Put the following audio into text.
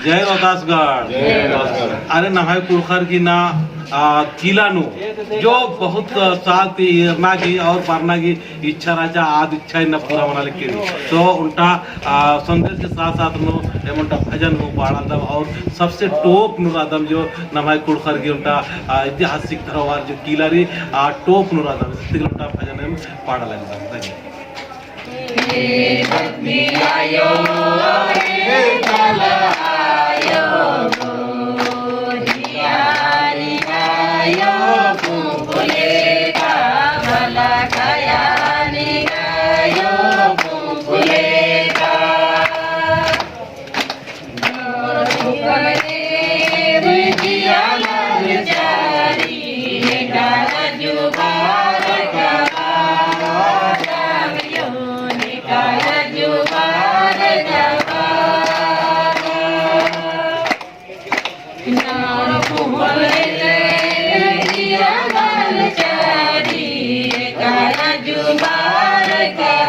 जय रोहतासगढ़। अरे नहाय कुड़खर की ना किला नु जो बहुत साल थी इरना की और पारना की इच्छा राजा आज इच्छा न पूरा मना लेके तो उल्टा संदेश के साथ साथ नो एमंटा भजन हो पाड़ा और सबसे टॉप नुरादम जो नमाय कुड़खर की उल्टा ऐतिहासिक धरोहर जो किला री टॉप नुरादम उल्टा भजन हम पाड़ा लगता जुबार का